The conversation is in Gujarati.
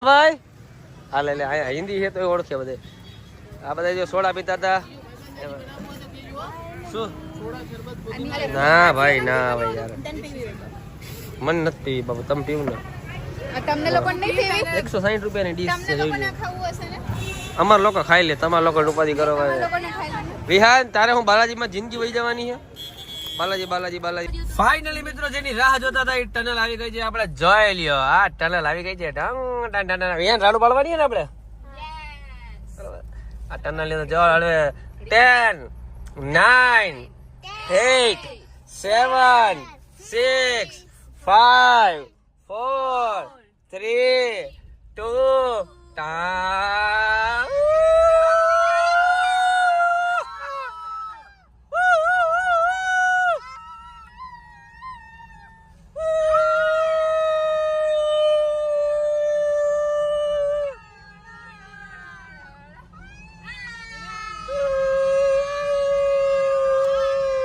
ભાઈ હાલે લે આ હિન્દી છે તો ઓળખે બધે આ બધા જો સોડા પીતા હતા શું ના ભાઈ ના ભાઈ યાર મન નથી પીવી બાબુ તમે પીવું ને તમને લોકો નહીં પીવી 160 રૂપિયાની ડીશ છે તમને જોઈ લોકોને લો ખાવું હશે ને અમાર લોકો ખાઈ લે તમાર લોકો ઉપાધિ કરો ભાઈ લોકોને ખાઈ લો વિહાન તારે હું બાલાજીમાં જિંદગી વહી જવાની છે બાલાજી બાલાજી બાલાજી ફાઇનલી મિત્રો જેની રાહ જોતા હતા એ ટનલ આવી ગઈ છે આપણે જોઈ લ્યો આ ટનલ આવી ગઈ છે ઢંગ ટન ટન વિહાન રાડુ પાડવાની છે ને આપણે આ ટનલ ની જો હવે 10 9 8 7 6 5 4 3